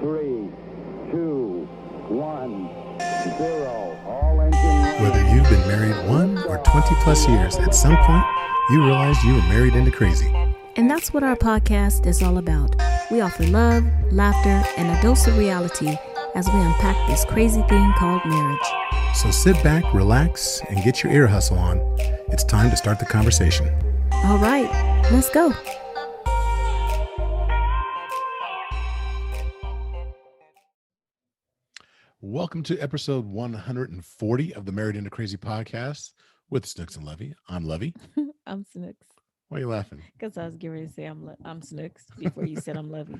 3, 2, 1, 0. All engine running. Whether you've been married 1 or 20 plus years, at some point, you realized you were married into crazy. And that's what our podcast is all about. We offer love, laughter, and a dose of reality as we unpack this crazy thing called marriage. So sit back, relax, and get your ear hustle on. It's time to start the conversation. All right, let's go. Welcome to episode 140 of the Married into Crazy podcast with Snooks and Levy. I'm Levy. I'm Snooks. Why are you laughing? Because I was getting ready to say I'm Snooks before you said I'm Levy.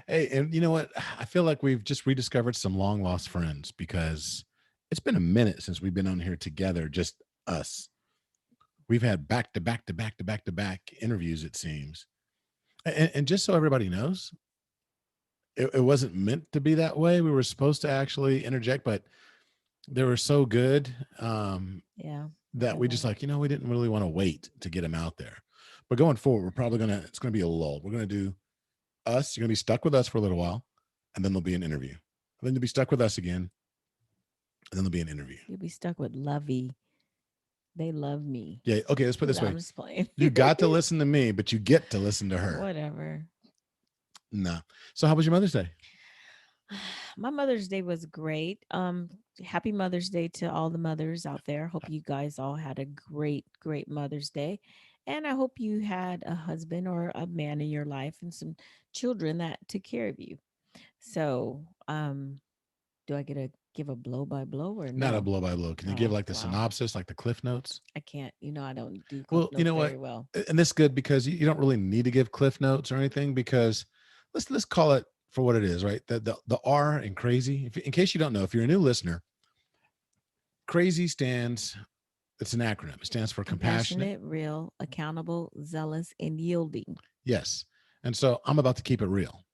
Hey, and you know what? I feel like we've just rediscovered some long lost friends because it's been a minute since we've been on here together, just us. We've had back to back interviews, it seems. And just so everybody knows, it wasn't meant to be that way. We were supposed to actually interject, but they were so good that we just like, we didn't really want to wait to get them out there. But going forward, we're probably it's going to be a lull. We're going to do us. You're going to be stuck with us for a little while, and then there'll be an interview. And then you'll be stuck with us again, and then there'll be an interview. You'll be stuck with Lovey. They love me. Yeah. Okay. Let's put it this way. I'm just playing. You got to listen to me, but you get to listen to her. Whatever. No. So how was your Mother's Day? My Mother's Day was great. Happy Mother's Day to all the mothers out there. Hope you guys all had a great Mother's Day. And I hope you had a husband or a man in your life and some children that took care of you. So, do I get to give a blow by blow or not no? a blow by blow? Can you give like the synopsis, like the cliff notes? I can't. I don't do cliff well, notes very well. And this is good because you don't really need to give cliff notes or anything because let's call it for what it is, right? The R in crazy. In case you don't know, if you're a new listener, crazy it's an acronym. It stands for compassionate, real, accountable, zealous, and yielding. Yes. And so I'm about to keep it real.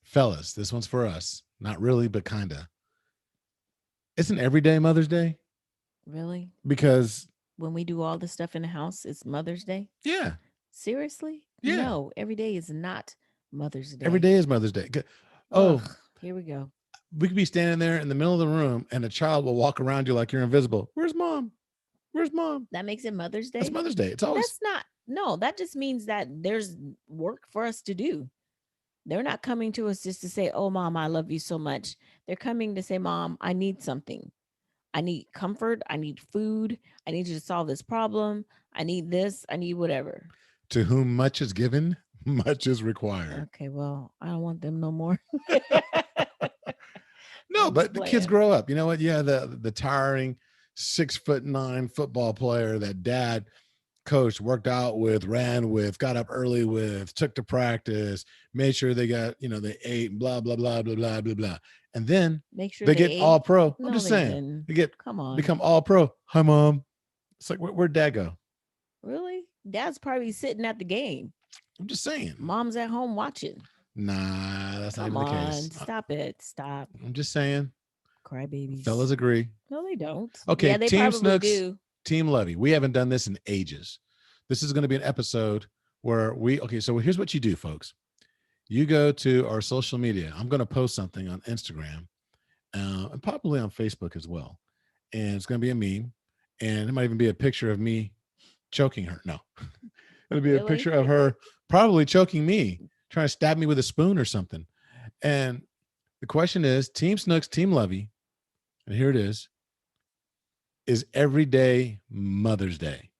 Fellas, this one's for us. Not really, but kind of. Isn't every day Mother's Day? Really? Because when we do all the stuff in the house, it's Mother's Day? Yeah. Seriously? Yeah. No, every day is not Mother's Day. Every day is Mother's Day. Oh, here we go. We could be standing there in the middle of the room and a child will walk around you like you're invisible. Where's mom? Where's mom? That makes it Mother's Day? That's Mother's Day. It's always. That just means that there's work for us to do. They're not coming to us just to say, oh, Mom, I love you so much. They're coming to say, Mom, I need something. I need comfort. I need food. I need you to solve this problem. I need this. I need whatever. To whom much is given, much is required. Okay, well, I don't want them no more. No, but the kids grow up. You know what? Yeah, the tiring 6'9" football player that dad coached, worked out with, ran with, got up early with, took to practice, made sure they got, they ate, blah, blah, blah, blah, blah, blah, blah. And then make sure they get ate. all pro. No, I'm just saying, they become all pro. Hi, Mom. It's like, where'd Dad go? Really? Dad's probably sitting at the game. I'm just saying. Mom's at home watching. Nah, that's not even the case. Stop it. Stop. I'm just saying. Crybabies. Fellas agree. No, they don't. Okay, yeah, they Team Snooks, do. Team Levy. We haven't done this in ages. This is going to be an episode where so here's what you do, folks. You go to our social media. I'm going to post something on Instagram and probably on Facebook as well. And it's going to be a meme. And it might even be a picture of me choking her. No, it'll be a picture of her probably choking me, trying to stab me with a spoon or something. And the question is, Team Snooks, Team Levy, and here it is every day Mother's Day?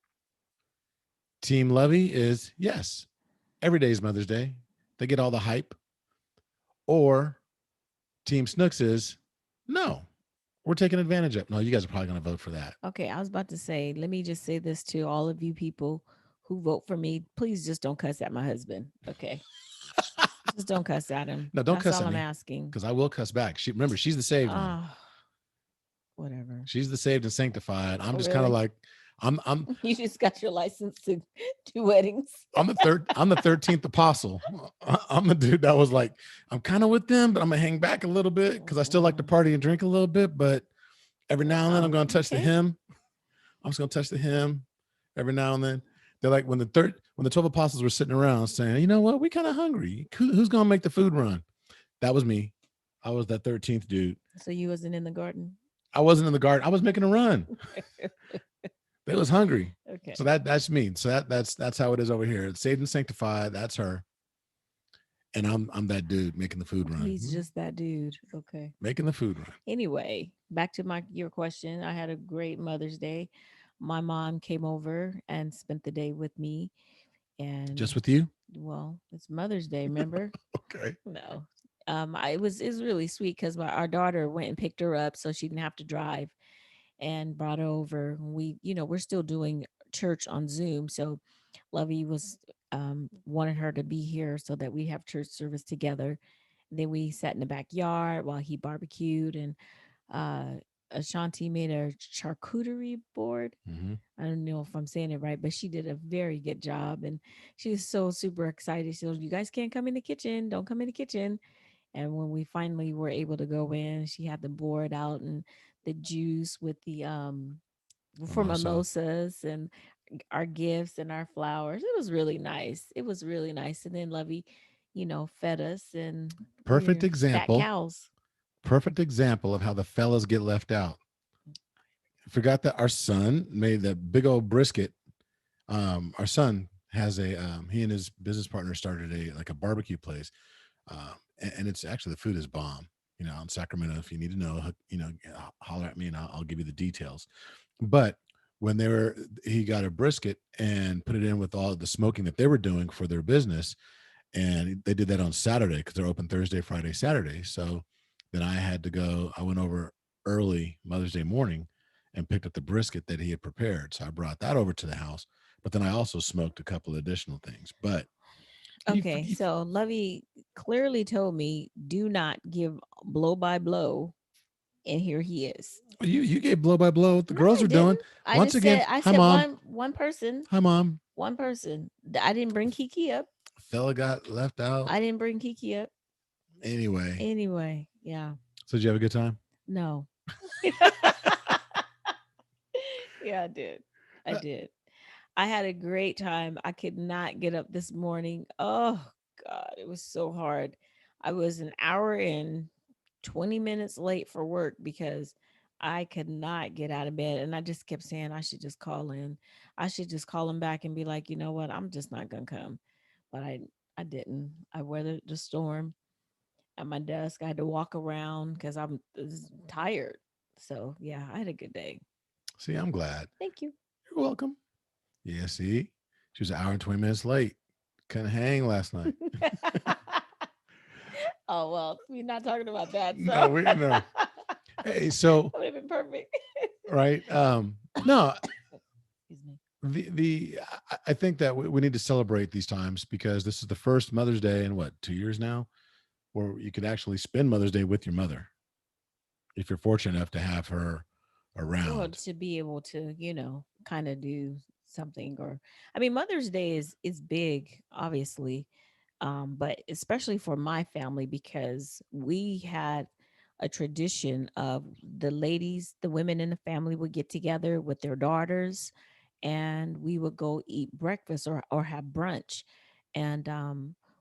Team Levy is, yes, every day is Mother's Day. They get all the hype. Or Team Snooks is, no, we're taking advantage of. No, you guys are probably going to vote for that. Okay, I was about to say, let me just say this to all of you people who vote for me. Please just don't cuss at my husband. Okay. Just don't cuss at him. No, don't cuss at me. That's all I'm asking. Because I will cuss back. Remember, she's the saved one. Whatever. She's the saved and sanctified. I'm just kind of like, I'm. You just got your license to do weddings. I'm the 13th apostle. I'm the dude that was like, I'm kind of with them, but I'm gonna hang back a little bit because I still like to party and drink a little bit. But every now and then, I'm gonna touch the hem. I'm just gonna touch the hem every now and then. They're like when the 12 apostles were sitting around saying, you know what, we kind of hungry. Who's gonna make the food run? That was me. I was that 13th dude. So you wasn't in the garden? I wasn't in the garden. I was making a run. They was hungry. Okay. So that's me. So that's how it is over here. It's saved and sanctified. That's her. And I'm that dude making the food run. He's just that dude. Okay. Making the food run. Anyway, back to my your question. I had a great Mother's Day. My mom came over and spent the day with me, Just and with you? well, it's Mother's Day, remember? Okay. No. It was really sweet because our daughter went and picked her up so she didn't have to drive, and brought her over. We're still doing church on Zoom, so Lovey was wanted her to be here so that we have church service together. Then we sat in the backyard while he barbecued, and uh, Ashanti made a charcuterie board. Hmm. I don't know if I'm saying it right, but she did a very good job, and she was so super excited. She goes, "You guys can't come in the kitchen. Don't come in the kitchen." And when we finally were able to go in, she had the board out and the juice with the for Mimosa. mimosas and our gifts and our flowers. It was really nice. It was really nice. And then Lovey, fed us, and Perfect we're fat example. cows. Perfect example of how the fellas get left out. Forgot that our son made the big old brisket. Our son has he and his business partner started a barbecue place. And it's actually, the food is bomb. In Sacramento, if you need to know, holler at me and I'll give you the details. But when he got a brisket and put it in with all the smoking that they were doing for their business, and they did that on Saturday because they're open Thursday, Friday, Saturday. So then I went over early Mother's Day morning and picked up the brisket that he had prepared. So I brought that over to the house. But then I also smoked a couple of additional things. But you, Okay, you so Lovey clearly told me do not give blow by blow, and here he is. you gave blow by blow what the No, girls I are doing. didn't. I Once just again, said I hi said mom. one person, Hi mom. one person. I didn't bring Kiki up. Fella got left out. I didn't bring Kiki up. Anyway. Anyway, yeah. So did you have a good time? No. Yeah, I did. I Uh, did. I had a great time. I could not get up this morning. Oh God, it was so hard. I was an hour and 20 minutes late for work because I could not get out of bed. And I just kept saying I should just call in. I should just call him back and be like, you know what, I'm just not gonna come. But I didn't. I weathered the storm at my desk. I had to walk around because I'm tired. So yeah, I had a good day. See, I'm glad. Thank you. You're welcome. Yeah, see? She was an hour and 20 minutes late. Couldn't hang last night. Oh well, we're not talking about that. No, So we no. Hey, that so would have been perfect. right. No, Excuse me. I think that we need to celebrate these times because this is the first Mother's Day in what, 2 years now, where you could actually spend Mother's Day with your mother if you're fortunate enough to have her Well, around. to be able to, kind of do something, or I mean, Mother's Day is big, obviously, but especially for my family because we had a tradition of the ladies, the women in the family would get together with their daughters, and we would go eat breakfast or have brunch, and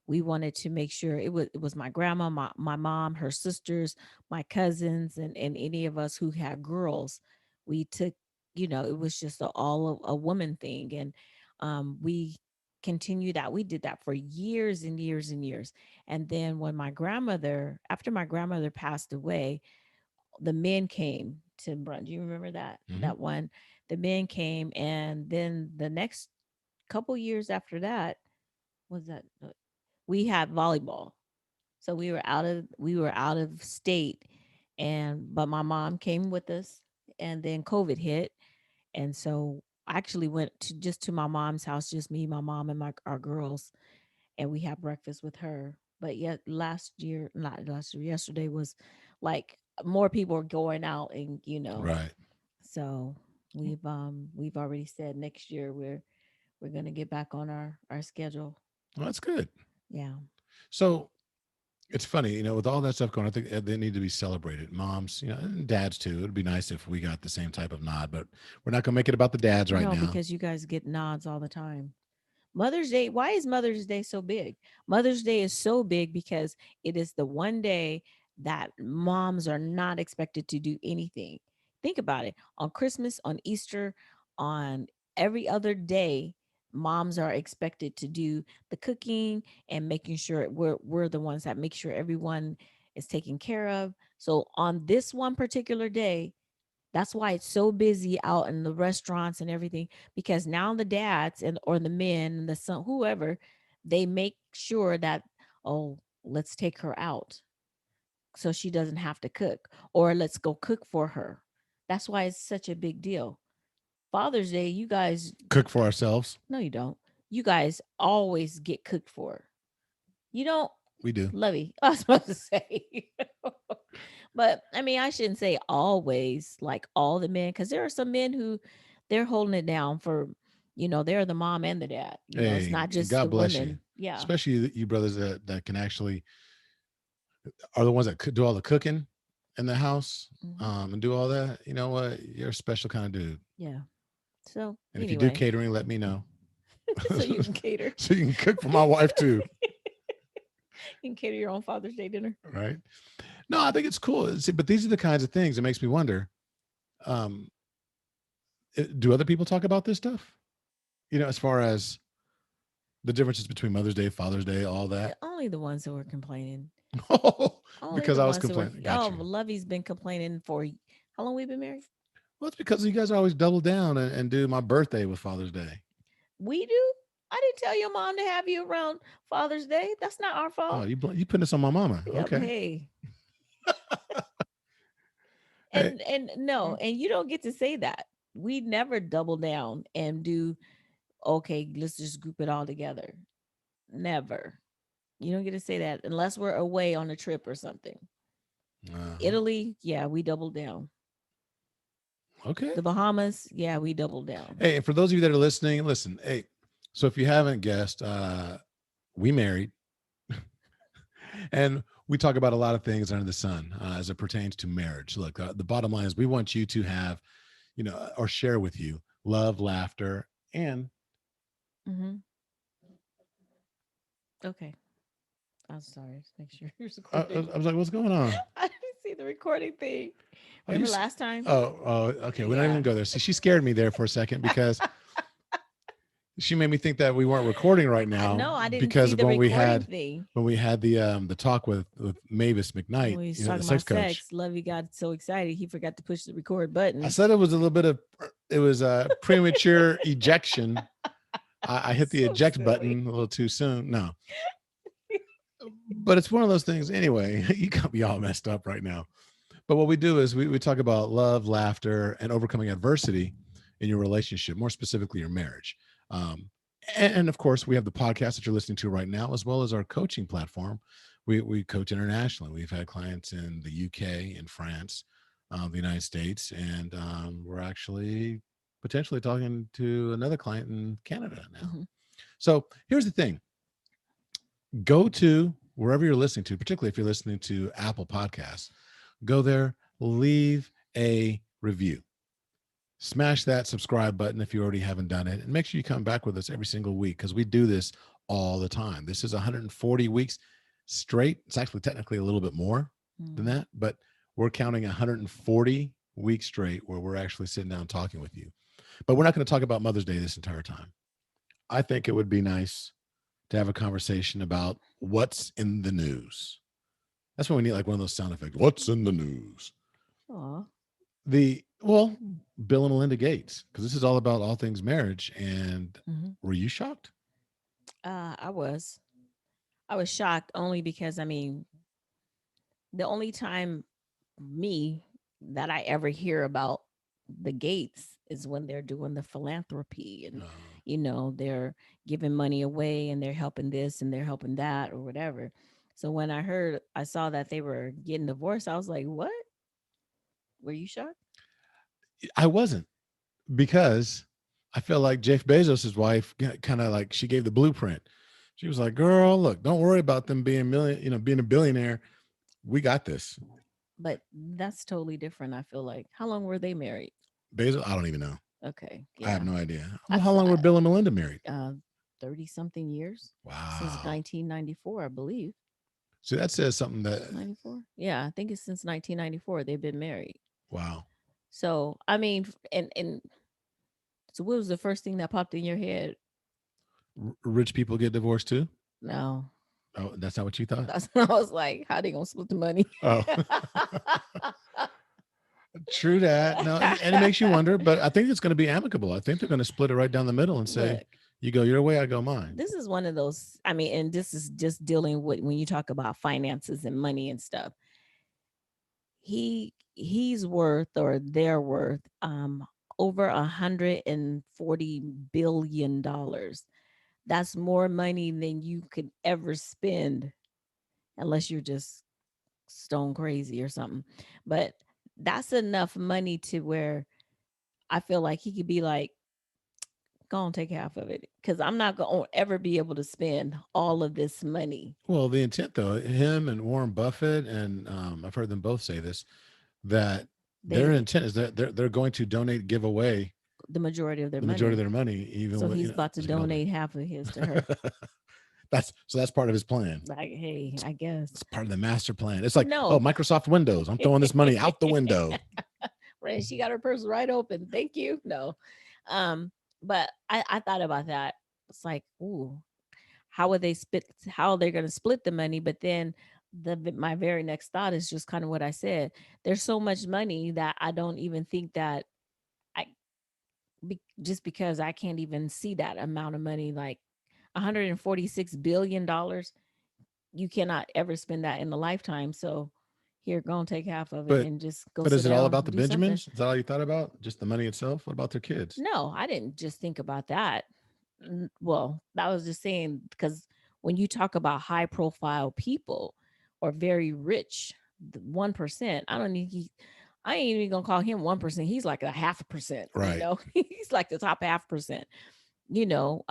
we wanted to make sure it was my grandma, my mom, her sisters, my cousins, and any of us who had girls. We took, it was just a woman thing, and we continued that. We did that for years and years and years. And then after my grandmother passed away, the men came to brunch. Do you remember Hmm. that one? The men came, and then the next couple years after that was that we had volleyball. So we were out of state, and but my mom came with us, and then COVID hit, and so I actually went to my mom's house, just me, my mom, and our girls, and we had breakfast with her. But yet not last year, yesterday was like more people are going out, and Right. so we've already said next year we're gonna get back on our schedule. Well, that's good. Yeah. So it's funny, with all that stuff going on, I think they need to be celebrated. Moms, and dads too. It'd be nice if we got the same type of nod, but we're not going to make it about the dads right No, now. because you guys get nods all the time. Mother's Day, why is Mother's Day so big? Mother's Day is so big because it is the one day that moms are not expected to do anything. Think about it. On Christmas, on Easter, on every other day, moms are expected to do the cooking and making sure we're the ones that make sure everyone is taken care of. So on this one particular day, that's why it's so busy out in the restaurants and everything, because now the dads and or the men and the son, whoever, they make sure that, oh, let's take her out so she doesn't have to cook, or let's go cook for her. That's why it's such a big deal. Father's Day, you guys, Cook for ourselves. no, you don't. You guys always get cooked for. You don't, We do. Lovey. I was supposed to say. But I mean, I shouldn't say always like all the men, because there are some men who they're holding it down for, they're the mom and the dad. It's Hey, not just the God bless you. women. Yeah. Especially you brothers that can actually are the ones that could do all the cooking in the house, Hmm. and do all that. You know what? You're a special kind of dude. Yeah. So And if you do anyway, catering, let me know. so you can cater. So you can cook for my wife too, You can cater your own Father's Day dinner. right? No, I think it's cool. See, but these are the kinds of things that makes me wonder. Um, do other people talk about this stuff? As far as the differences between Mother's Day, Father's Day, all that. Only the ones who were complaining. Only Because the I was ones who were. complaining. Got Oh, you. Lovey's been complaining for how long we been married? Well, it's because you guys always double down and do my birthday with Father's Day. We do. I didn't tell your mom to have you around Father's Day. That's not our Oh, fault. you putting this on my mama? Yep. Okay. Hey. Hey, And no, and you don't get to say that. We never double down and do, okay, let's just group it all together. Never. You don't get to say that unless we're away on a trip or something. uh-huh. Italy, yeah, we double down. Okay. The Bahamas, yeah, we double down. Hey, and for those of you that are listening, listen. Hey, so if you haven't guessed, we married, and we talk about a lot of things under the sun as it pertains to marriage. Look, the bottom line is we want you to have, or share with you love, laughter, and Hmm. Okay. I'm sorry. Just make sure you're I, recording. I was like, what's going on? I didn't see the recording thing. Oh, you, Remember last time? okay. We're not even Yeah. gonna go there. See, she scared me there for a second because she made me think that we weren't recording right now No, I didn't because see of the recording thing. when we had the talk with Mavis McKnight, When he was the talking sex about coach. sex, Lovey got so excited he forgot to push the record button. I said it was a little bit of it was a premature ejection. I hit the So eject silly. button a little too soon. No, but it's one of those things. Anyway, you got me all messed up right now. But what we do is we talk about love, laughter, and overcoming adversity in your relationship, more specifically your marriage. Um, and of course, we have the podcast that you're listening to right now, as well as our coaching platform. We coach internationally. We've had clients in the UK, in France, the United States, and we're actually potentially talking to another client in Canada now. Mhm. So here's the thing: go to wherever you're listening to, particularly if you're listening to Apple Podcasts. Go there, leave a review. Smash that subscribe button if you already haven't done it. And make sure you come back with us every single week because we do this all the time. This is 140 weeks straight. It's actually technically a little bit more than Mm. that, but we're counting 140 weeks straight where we're actually sitting down talking with you. But we're not going to talk about Mother's Day this entire time. I think it would be nice to have a conversation about what's in the news. That's when we need like one of those sound effects. What's in the news? Aw. Bill and Melinda Gates, because this is all about all things marriage. And Mhm. were you shocked? I was. I was shocked only because I mean, the only time me that I ever hear about the Gates is when they're doing the philanthropy and they're giving money away and they're helping this and they're helping that or whatever. So when I saw that they were getting divorced, I was like, "What? Were you shocked?" I wasn't, because I feel like Jeff Bezos' wife kind of like she gave the blueprint. She was like, "Girl, look, don't worry about them being a billionaire. We got this." But that's totally different. I feel like. How long were they married? Bezos, I don't even know. Okay, I have yeah. no idea. I Well, how thought long were Bill and Melinda married? 30 something years since Wow. 1994, I believe. So that says something that, 94? Yeah, I think it's since 1994 they've been married. wow. So, I mean, and so what was the first thing that popped in your head? Rich people get divorced too? No. Oh, that's not what you thought? That's I was like, how they gonna split the money? Oh, true that. No, and it makes you wonder, but I think it's going to be amicable. I think they're going to split it right down the middle and say, Look, you go your way, I go mine. this is one of those, I mean, and this is just dealing with when you talk about finances and money and stuff. He's worth, or they're worth, over $140 billion. That's more money than you could ever spend, unless you're just stone crazy or something. But that's enough money to where I feel like he could be like, go and take half of it, because I'm not going to ever be able to spend all of this money. Well, the intent, though, him and Warren Buffett, and I've heard them both say this, that their They intent is that they're going to donate, give away the majority of their the majority of money. their money, even So with, he's about to as you know, donate half of his to her. that's part of his plan. Like, hey, I guess. It's part of the master plan. It's like, oh, No. Microsoft Windows, I'm throwing this money out the window. Right. She got her purse right open. Thank you. No. Um, but I thought about that. It's like, ooh, how would they split, how they're gonna split the money? But then my very next thought is just kind of what I said. There's so much money that I don't even think that I just because I can't even see that amount of money, like $146 billion. You cannot ever spend that in a lifetime. So here, go and take half of it But and just go but sit is it all down about the and do something. Benjamins? Is that all you thought about? Just the money itself? What about their kids? No, I didn't just think about that. Well, I was just saying, because when you talk about high profile people or very rich, the 1%, I don't need, I ain't even gonna call him 1%. He's like a half a percent, Right. he's like the top half percent, you know.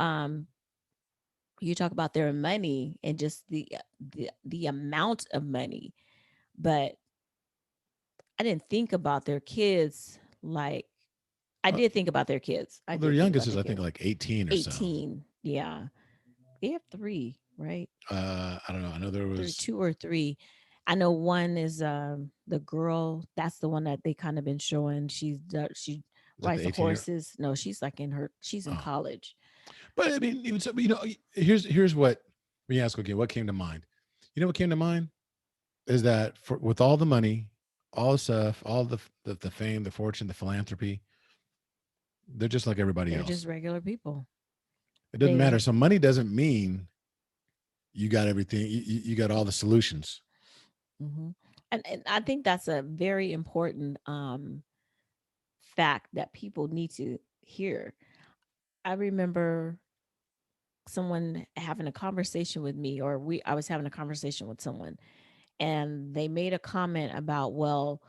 You talk about their money and just the amount of money, but I didn't think about their kids. Like, I Uh, did think about their kids. I well, their did think youngest about is, their I think, kids. like 18 or so. 18. Yeah. They have three, right? I don't know. I know there There are was, two or three. I know one is the girl. That's the one that they kind of been showing. She is that rides the the 18-year? horses. No, she's like she's in Oh, college. but I mean, even so, here's what, when you ask, okay, what came to mind? You know what came to mind is that with all the money, all the stuff, all the fame, the fortune, the philanthropy, they're just like everybody They're else. just regular people. It doesn't matter. They So money doesn't mean you got everything. You got all the solutions. hmm and I think that's a very important fact that people need to hear. I remember someone having a conversation with me, or I was having a conversation with someone, and they made a comment about, well,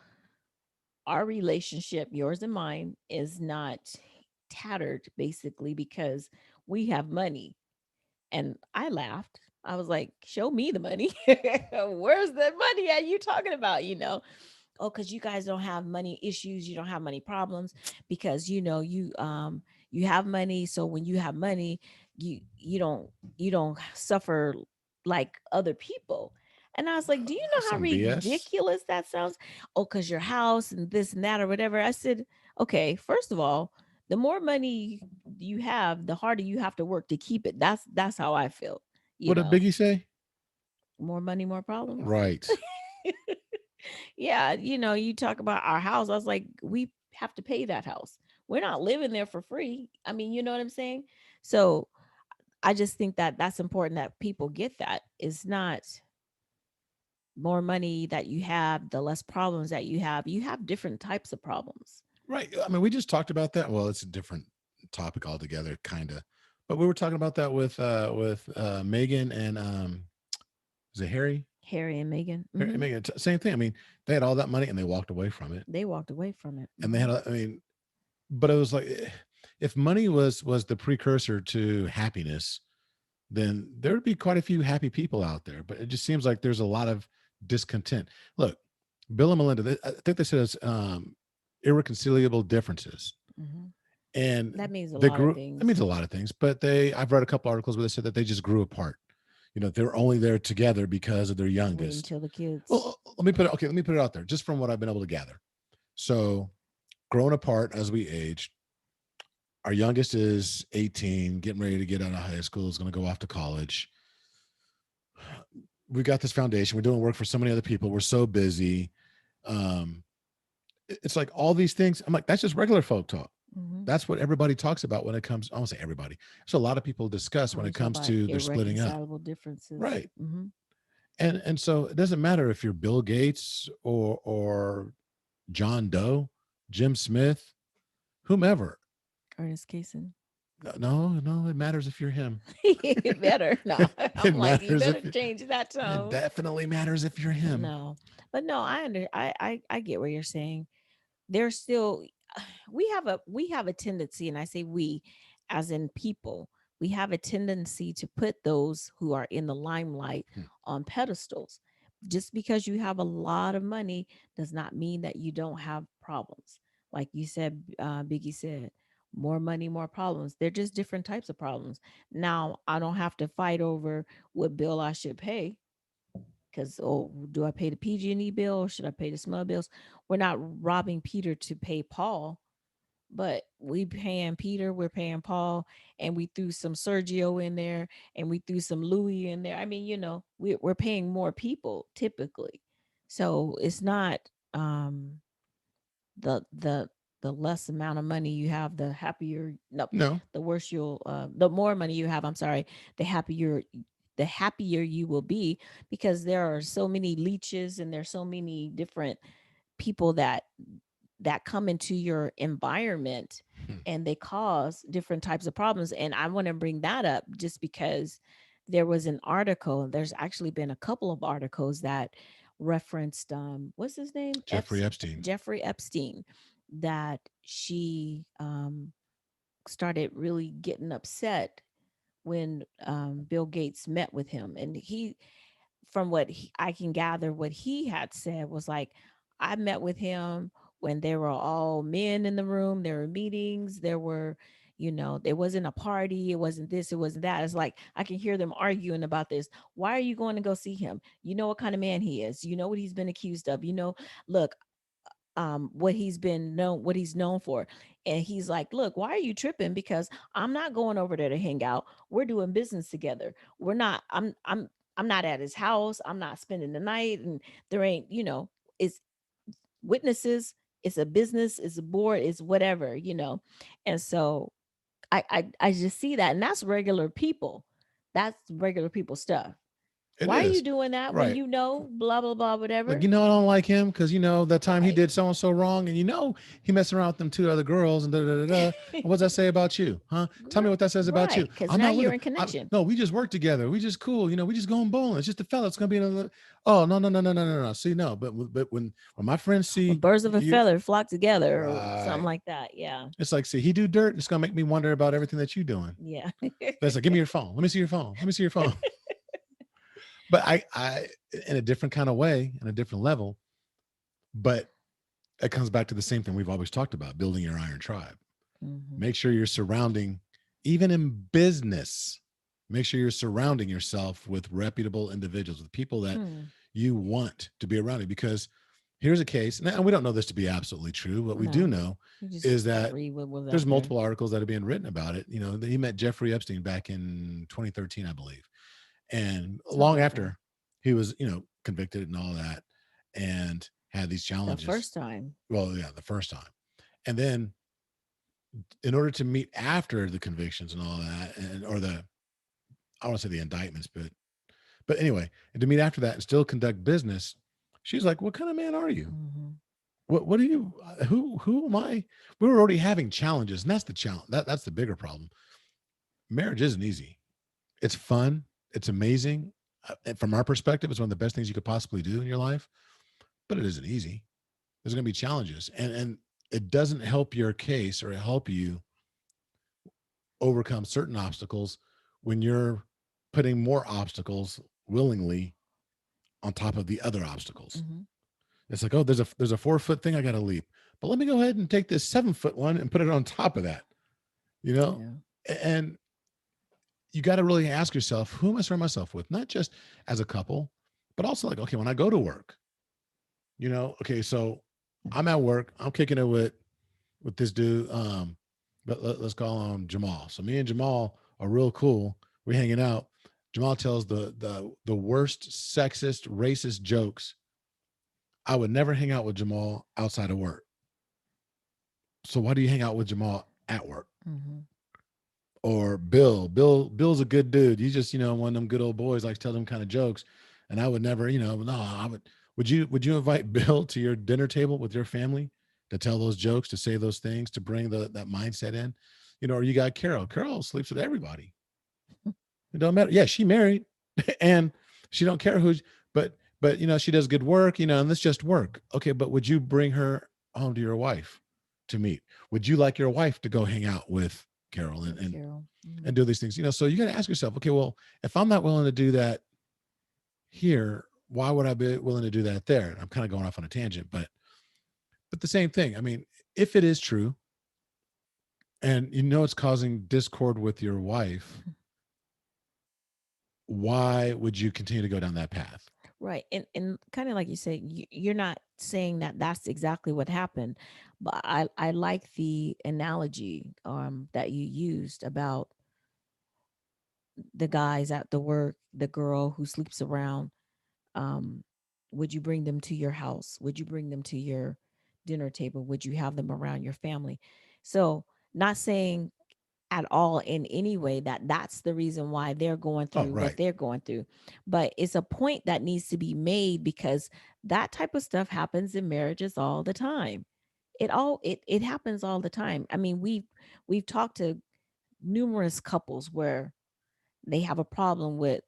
our relationship, yours and mine, is not tattered, basically because we have money. And I laughed. I was like, show me the money. Where's the money at you talking about? Oh, because you guys don't have money issues, you don't have money problems, because you have money. So when you have money, you don't suffer like other people. And I was like, do you know how Some BS. ridiculous that sounds? Oh, because your house and this and that or whatever. I said, okay, first of all, the more money you have, the harder you have to work to keep it. That's how I feel. you What did know Biggie say? More money, more problems. Right. Yeah, you talk about our house. I was like, we have to pay that house. We're not living there for free. I mean, you know what I'm saying? So I just think that that's important that people get that. It's not more money that you have, the less problems that you have. You have different types of problems. Right. I mean, we just talked about that. Well, it's a different topic altogether, kind of. But we were talking about that with Megan and is it Harry? Harry and Meghan, Harry and Megan, same thing. I mean, they had all that money and they walked away from it. they walked away from it. And they had, I mean, but it was like, if money was the precursor to happiness, then there would be quite a few happy people out there. But it just seems like there's a lot of discontent. Look, Bill and Melinda, I think they said it's irreconcilable differences. Mhm. And That means a they lot of grew, it means things. a lot of things, but I've read a couple articles where they said that they just grew apart. They were only there together because of their Wait youngest. until the kids. Well, let me put it out there just from what I've been able to gather. So, growing apart as we age, our youngest is 18, getting ready to get out of high school, is going to go off to college. We got this foundation. We're doing work for so many other people. We're so busy. Um, it's like all these things. I'm like, that's just regular folk talk. Hmm. That's what everybody talks about when it comes. I won't say everybody. So a lot of people discuss Oh, when you it talk comes about to their splitting up. irreconcilable differences. Right. Hmm. And so it doesn't matter if you're Bill Gates or John Doe, Jim Smith, whomever. Ernest Cason. No, it matters if you're him. You better no. It I'm like, you matters better if you, change that it tone. definitely matters if you're him. No, but no, I get what you're saying. There's still we have a tendency, and I say we, as in people, we have a tendency to put those who are in the limelight Hmm. on pedestals. Just because you have a lot of money does not mean that you don't have problems. Like you said, Biggie said, more money, more problems. They're just different types of problems. Now I don't have to fight over what bill I should pay, because, oh, do I pay the PG&E bill or should I pay the small bills? We're not robbing Peter to pay Paul, but we paying Peter, we're paying Paul, and we threw some Sergio in there, and we threw some Louis in there. I mean, we're paying more people typically, so it's not um the the the less amount of money you have, the happier, no, No, the worse you'll the more money you have, I'm sorry, the happier you will be, because there are so many leeches and there's so many different people that come into your environment, hmm, and they cause different types of problems. And I want to bring that up just because there was an article, there's actually been a couple of articles that referenced what's his name, Jeffrey Epstein. Jeffrey Epstein, that she started really getting upset when Bill Gates met with him. And from what I can gather, what he had said was like, I met with him when there were all men in the room, there were meetings, there were, there wasn't a party, it wasn't this, it wasn't that. It's like I can hear them arguing about this. Why are you going to go see him? You know what kind of man he is. You know what he's been accused of. Look, what he's known for. And he's like, look, why are you tripping? Because I'm not going over there to hang out. We're doing business together. We're not I'm not at his house. I'm not spending the night. And there ain't, it's witnesses, it's a business, it's a board, it's whatever. And so I just see that, and that's regular people. That's regular people stuff. It Why are you is. doing that when Right. you know blah blah blah Like, whatever? I don't like him because, that time he Right. did so and so wrong. And, he messing around with them two other girls and da da da da. And what's that say about you? Huh? Tell me what that says about you. Right, because I'm now not with you're him. in connection. No, we just work together. We just cool. We just going bowling. It's just a fella. It's going to be another. Oh, no, no, no, no, no, no, no. See, no. But when my friends When see birds of a you, feather flock together or something right. like that. Yeah. It's like, see, he do dirt. It's going to make me wonder about everything that you doing. Yeah. That's like, give me your phone. Let me see your phone. Let me see your phone. But I, in a different kind of way, in a different level, but it comes back to the same thing we've always talked about, building your iron tribe. Hmm. Make sure you're surrounding, even in business, make sure you're surrounding yourself with reputable individuals, with people that Hmm. you want to be around you. Because here's a case, and we don't know this to be absolutely true. What we do No, know you just is gotta that read what was there's out there. multiple articles that are being written about it. That he met Jeffrey Epstein back in 2013, I believe. And Something long like that. after he was, convicted and all that, and had these The challenges. first time. Well, yeah, the first time. And then in order to meet after the convictions and all that, and or the I don't want to say the indictments, but anyway, and to meet after that and still conduct business, she's like, "What kind of man are you? Hmm. What are you? Who am I?" We were already having challenges, and that's the challenge. That's the bigger problem. Marriage isn't easy. It's fun. It's amazing. And from our perspective, it's one of the best things you could possibly do in your life, but it isn't easy. There's going to be challenges, and it doesn't help your case or help you overcome certain obstacles when you're putting more obstacles willingly on top of the other obstacles. Hmm. It's like, oh, there's a 4-foot thing I got to leap, but let me go ahead and take this 7-foot one and put it on top of that. you know, Yeah. and you got to really ask yourself, who am I surrounding myself with? Not just as a couple, but also like, okay, when I go to work, okay, so I'm at work, I'm kicking it with this dude, but let's call him Jamal. So me and Jamal are real cool. We're hanging out. Jamal tells the worst sexist, racist jokes. I would never hang out with Jamal outside of work. So why do you hang out with Jamal at work? Hmm. Or Bill's a good dude. He's just, one of them good old boys, likes to tell them kind of jokes. And I would never, no, I would you invite Bill to your dinner table with your family to tell those jokes, to say those things, to bring that mindset in? Or you got Carol. Carol sleeps with everybody. It don't matter. Yeah, she married and she don't care but she does good work, and this just work. Okay, but would you bring her home to your wife to meet? Would you like your wife to go hang out with Carol and With and Carol. Hmm. and do these things? So you got to ask yourself, okay, well, if I'm not willing to do that here, why would I be willing to do that there? I'm kind of going off on a tangent, but the same thing. I mean, if it is true and it's causing discord with your wife, why would you continue to go down that path? Right. And kind of like you said, you're not saying that that's exactly what happened, but I like the analogy that you used about the guys at the work, the girl who sleeps around. Um, would you bring them to your house? Would you bring them to your dinner table? Would you have them around your family? So, not saying at all in any way that that's the reason why they're going Oh, through what right. they're going through, but it's a point that needs to be made because that type of stuff happens in marriages all the time. It happens all the time. I mean, we've talked to numerous couples where they have a problem with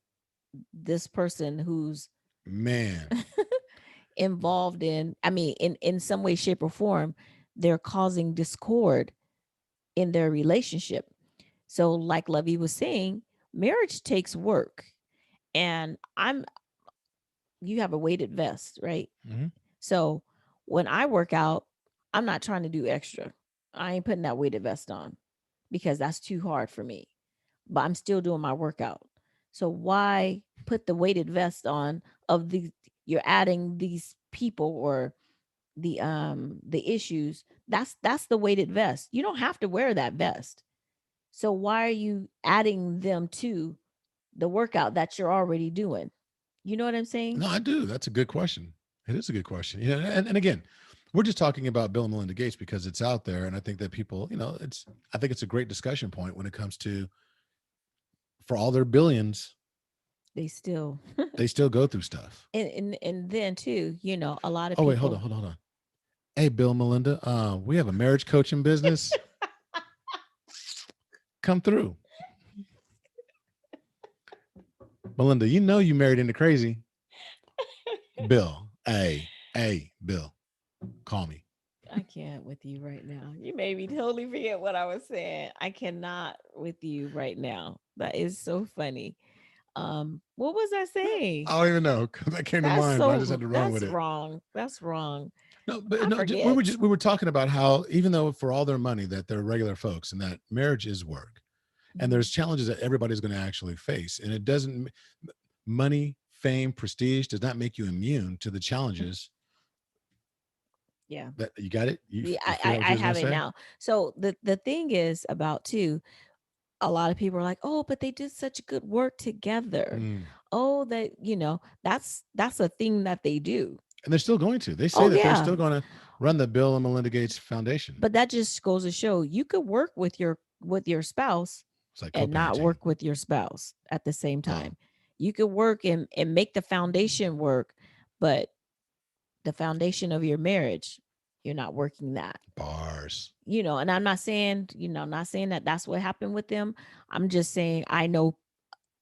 this person who's Man. involved in, I mean, in some way, shape, or form, they're causing discord in their relationship. So, like Lovey was saying, marriage takes work. And you have a weighted vest, right? Mhm. So when I work out, I'm not trying to do extra. I ain't putting that weighted vest on because that's too hard for me. But I'm still doing my workout. So why put the weighted vest on of the you're adding these people or the issues. That's the weighted vest. You don't have to wear that vest. So why are you adding them to the workout that you're already doing? You know what I'm saying? No, I do. That's a good question. It is a good question. And again, we're just talking about Bill and Melinda Gates because it's out there, and I think that people, I think it's a great discussion point when it comes to, for all their billions, They still they still go through stuff. and then too, a lot of Oh wait, hold on, people. hold on, hold on. Hey, Bill and Melinda, we have a marriage coaching business. Come through, Melinda. You married into crazy. Bill, hey, Bill, call me. I can't with you right now. You made me totally forget what I was saying. I cannot with you right now. That is so funny. What was I saying? I don't even know because that came to mind, but I just had to run with That's it. wrong. That's wrong. No, but I no, forget. we were talking about how, even though for all their money that they're regular folks and that marriage is work, and Mhm. there's challenges that everybody's going to actually face, and it doesn't, money, fame, prestige does not make you immune to the challenges. Yeah. That you got it. You Yeah, you figured out what you I was going have to it say. now. So the thing is about too, a lot of people are like, "Oh, but they did such good work together." Mm. Oh, that, that's a thing that they do. And they're still going to. They say Oh that they're yeah. still going to run the Bill and Melinda Gates Foundation. But that just goes to show you could work with your spouse It's like and not co-parenting. work with your spouse at the same Oh, time. You could work and make the foundation work, but the foundation of your marriage, you're not working that. bars. And I'm not saying that that's what happened with them. I'm just saying I know,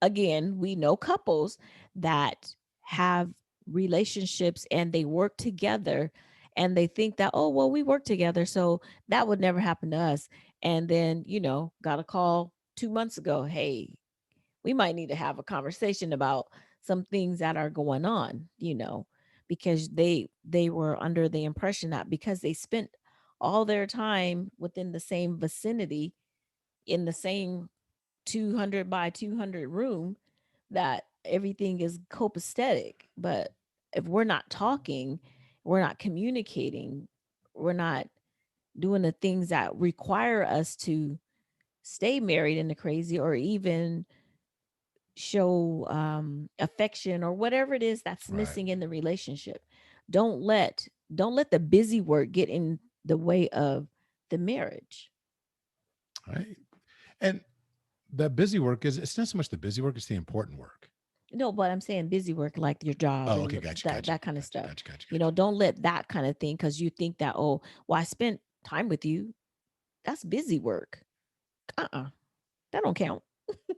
again, we know couples that have relationships and they work together and they think that, oh, well, we work together, so that would never happen to us. And then, got a call 2 months ago. Hey, we might need to have a conversation about some things that are going on, because they were under the impression that because they spent all their time within the same vicinity, in the same 200 by 200 room, that everything is copacetic. But if we're not talking, we're not communicating, we're not doing the things that require us to stay married in the crazy, or even show affection, or whatever it is that's Right. missing in the relationship. don't let don't let the busy work get in the way of the marriage. Right. And the busy work is, it's not so much the busy work, it's the important work. No, but I'm saying busy work, like your job Oh, and okay. Gotcha. that Gotcha. kind of Gotcha. stuff. Gotcha. Gotcha. You Gotcha. know, don't let that kind of thing, because you think that, oh, well, I spent time with you, that's busy work. That don't count.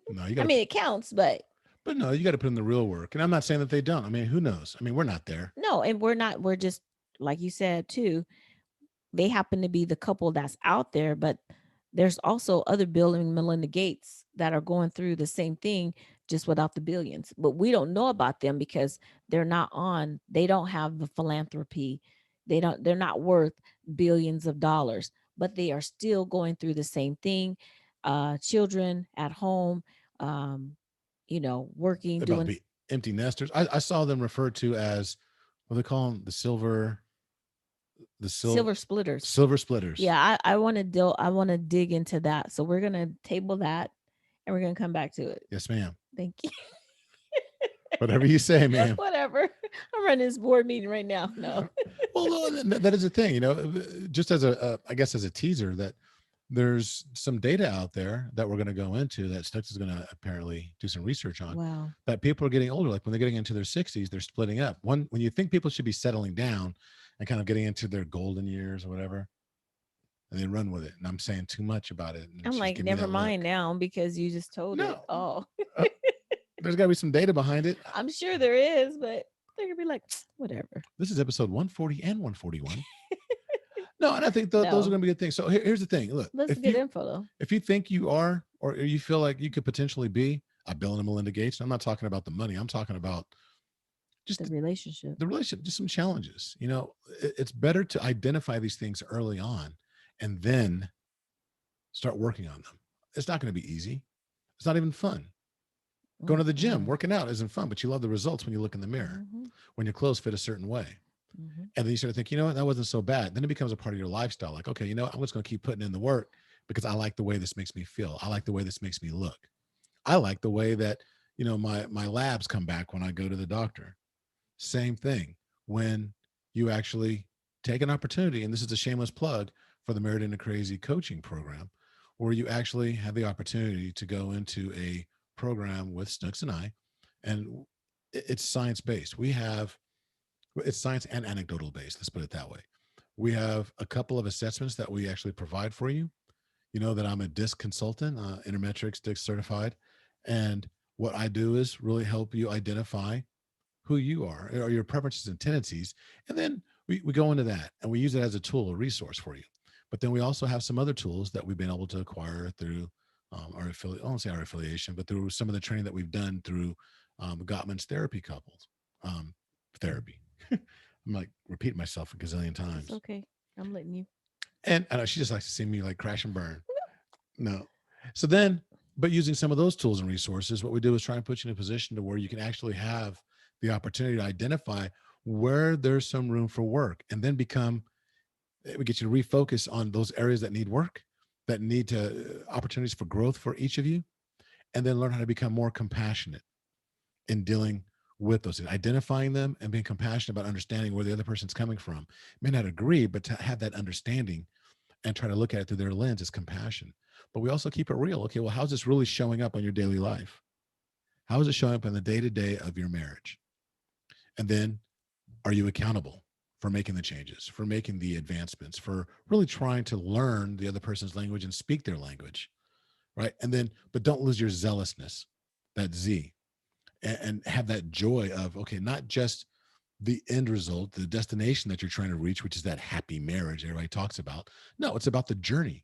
No, you I got to, mean, it counts, but but no, you got to put in the real work. And I'm not saying that they don't. I mean, who knows? I mean, we're not there. no. And we're not, we're just, like you said too, they happen to be the couple that's out there, but there's also other Bill and Melinda Gates that are going through the same thing, just without the billions. But we don't know about them because they don't have the philanthropy. They're not worth billions of dollars, but they are still going through the same thing. Children at home, um, working, About doing be empty nesters. I saw them referred to as, what do they call them? The silver splitters. silver splitters. Yeah, I want to dig into that. So we're gonna table that, and we're gonna come back to it. Yes, ma'am. Thank you. Whatever you say, ma'am. Whatever. I'm running this board meeting right now. No. Well, no, that is the thing, just as I guess as a teaser, that there's some data out there that we're going to go into, that Stux is going to apparently do some research on, Wow. that people are getting older. Like when they're getting into their 60s, they're splitting up. When you think people should be settling down and kind of getting into their golden years or whatever, and they run with it. And I'm saying too much about it. And I'm she's like, giving me never that look. mind now, because you just told it No, all. uh, there's got to be some data behind it. I'm sure there is, but they're gonna be like, whatever. This is episode 140 and 141. No, and I think those are No. going to be good things. So here's the thing. Look, That's good info though. if you think you are, or you feel like you could potentially be a Bill and Melinda Gates, I'm not talking about the money. I'm talking about just The relationship. the relationship, just some challenges. It's better to identify these things early on and then start working on them. It's not going to be easy. It's not even fun. Going to the gym, working out isn't fun, but you love the results when you look in the mirror, Mm-hmm. when your clothes fit a certain way. Mm-hmm. And then you sort of think, you know what, that wasn't so bad. Then it becomes a part of your lifestyle. Like, okay, you know what, I'm just going to keep putting in the work because I like the way this makes me feel. I like the way this makes me look. I like the way that, my labs come back when I go to the doctor. Same thing when you actually take an opportunity, and this is a shameless plug for the Married into Crazy coaching program, where you actually have the opportunity to go into a program with Snooks and I, and it's science based. It's science and anecdotal based. Let's put it that way. We have a couple of assessments that we actually provide for you. You know that I'm a DISC consultant, Intermetrics DISC certified. And what I do is really help you identify who you are, or your preferences and tendencies. And then we go into that and we use it as a tool, a resource for you. But then we also have some other tools that we've been able to acquire through our affiliate, I won't say our affiliation, but through some of the training that we've done through Gottman's therapy couples, therapy. I'm like repeating myself a gazillion It's times. okay. I'm letting you. And I know she just likes to see me like crash and burn. No. So then, but using some of those tools and resources, what we do is try and put you in a position to where you can actually have the opportunity to identify where there's some room for work, and then we get you to refocus on those areas that need work, that need to opportunities for growth for each of you, and then learn how to become more compassionate in dealing with those, identifying them and being compassionate about understanding where the other person's coming from. May not agree, but to have that understanding and try to look at it through their lens is compassion. But we also keep it real. Okay, well, how's this really showing up on your daily life? How is it showing up in the day-to-day of your marriage? And then are you accountable for making the changes, for making the advancements, for really trying to learn the other person's language and speak their language, right? And then, but don't lose your zealousness, that Z, and have that joy of, okay, not just the end result, the destination that you're trying to reach, which is that happy marriage everybody talks about. No, it's about the journey,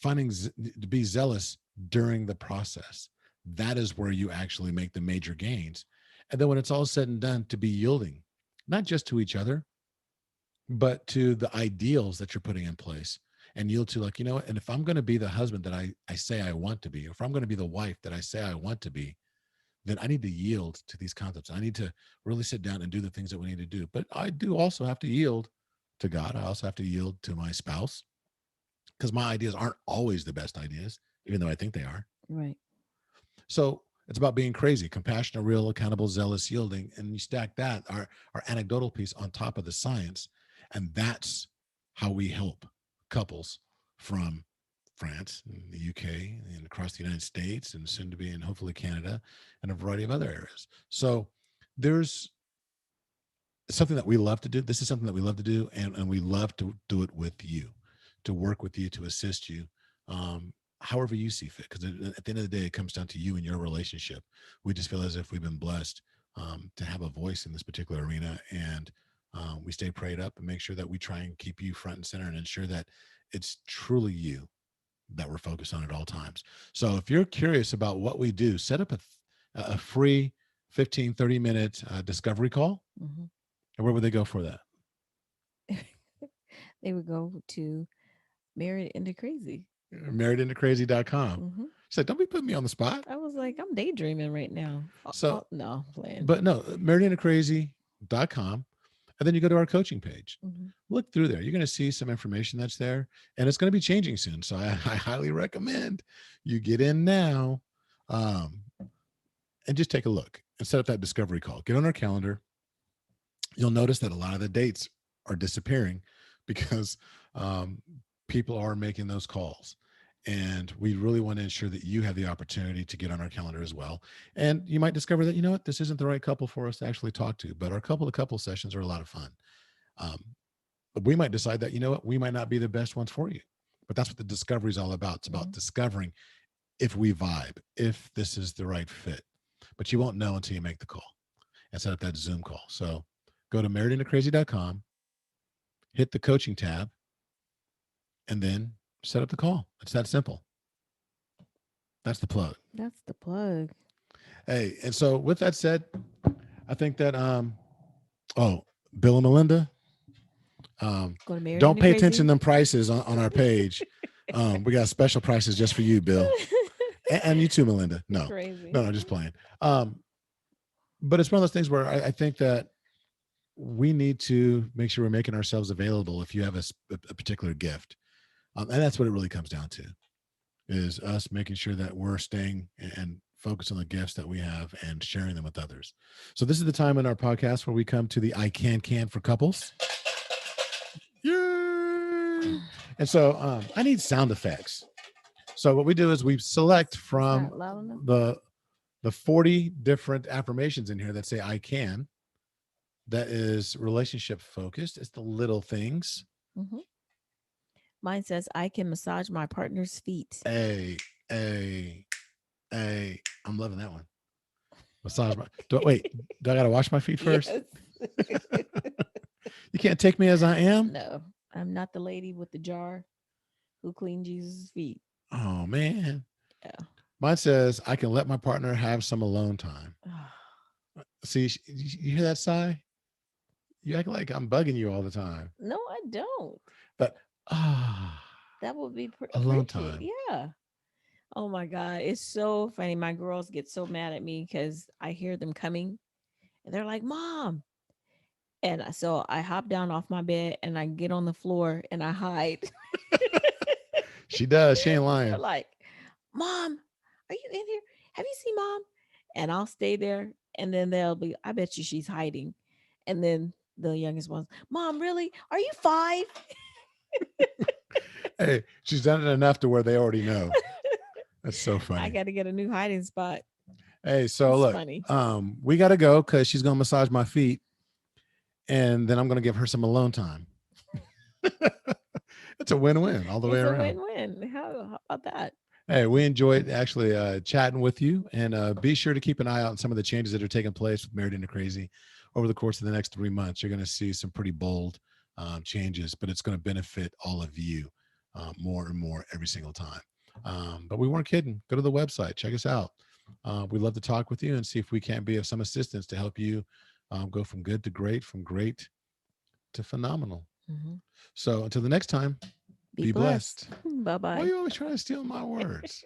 finding to be zealous during the process. That is where you actually make the major gains. And then when it's all said and done, to be yielding, not just to each other, but to the ideals that you're putting in place. and yield to, like, you know what? And if I'm going to be the husband that I say I want to be, if I'm going to be the wife that I say I want to be, then I need to yield to these concepts. I need to really sit down and do the things that we need to do. But I do also have to yield to God. I also have to yield to my spouse, because my ideas aren't always the best ideas, even though I think they are. Right. So it's about being crazy, compassionate, real, accountable, zealous, yielding. And you stack that, our anecdotal piece, on top of the science. And that's how we help couples from France and the UK and across the United States and soon to be in hopefully Canada and a variety of other areas. So there's something that we love to do. This is something that we love to do, and we love to do it with you, to work with you, to assist you, however you see fit. Because at the end of the day, it comes down to you and your relationship. We just feel as if we've been blessed to have a voice in this particular arena, and we stay prayed up and make sure that we try and keep you front and center and ensure that it's truly you that we're focused on at all times. So if you're curious about what we do, set up a free 15, 30-minute discovery call. Mm-hmm. And where would they go for that? They would go to Married into Crazy. Marriedintocrazy.com. Mm-hmm. She's like, don't be putting me on the spot. I was like, I'm daydreaming right now. So, no, I'm playing. but no, marriedintocrazy.com. And then you go to our coaching page. Mm-hmm. Look through there. You're going to see some information that's there, and it's going to be changing soon. So I highly recommend you get in now and just take a look and set up that discovery call. Get on our calendar. You'll notice that a lot of the dates are disappearing because people are making those calls. And we really want to ensure that you have the opportunity to get on our calendar as well. And you might discover that, you know what, this isn't the right couple for us to actually talk to, but our couple to couple sessions are a lot of fun. But we might decide that, you know what, we might not be the best ones for you. But that's what the discovery is all about. It's about discovering if we vibe, if this is the right fit. But you won't know until you make the call and set up that Zoom call. So go to marriedintocrazy.com, hit the coaching tab, and then set up the call. It's that simple. That's the plug. That's the plug. Hey, and so with that said, I think that Bill and Melinda, don't pay attention to them prices on our page. We got special prices just for you, Bill, and you too, Melinda. No, Crazy. no, just playing. But it's one of those things where I think that we need to make sure we're making ourselves available if you have a particular gift. And that's what it really comes down to, is us making sure that we're staying and focus on the gifts that we have and sharing them with others. So this is the time in our podcast where we come to the I Can for couples. Yeah. And so I need sound effects. So what we do is we select from the 40 different affirmations in here that say I can. That is relationship focused. It's the little things. Mm-hmm. Mine says, I can massage my partner's feet. Hey, I'm loving that one. Massage my. Do I got to wash my feet first? Yes. You can't take me as I am? No, I'm not the lady with the jar who cleaned Jesus' feet. Oh, man. Yeah. Mine says, I can let my partner have some alone time. See, you hear that sigh? You act like I'm bugging you all the time. No, I don't. But that would be alone time. Yeah. Oh my God. It's so funny. My girls get so mad at me because I hear them coming and they're like, Mom. And so I hop down off my bed and I get on the floor and I hide. She does. She ain't lying. They're like, Mom, are you in here? Have you seen Mom? And I'll stay there. And then they'll be, I bet you she's hiding. And then the youngest one's, Mom, really? Are you 5? Hey, she's done it enough to where they already know. That's so funny. I got to get a new hiding spot. Hey, so It's look, funny. We got to go because she's going to massage my feet. And then I'm going to give her some alone time. It's a win-win all the way around. It's a win-win. How about that? Hey, we enjoyed actually chatting with you. And be sure to keep an eye out on some of the changes that are taking place with Married into Crazy over the course of the next 3 months. You're going to see some pretty bold changes, but it's going to benefit all of you more and more every single time. But we weren't kidding. Go to the website. Check us out. We'd love to talk with you and see if we can't be of some assistance to help you go from good to great, from great to phenomenal. Mm-hmm. So until the next time, Be Be blessed. blessed. Bye Why bye. you always trying to steal my words?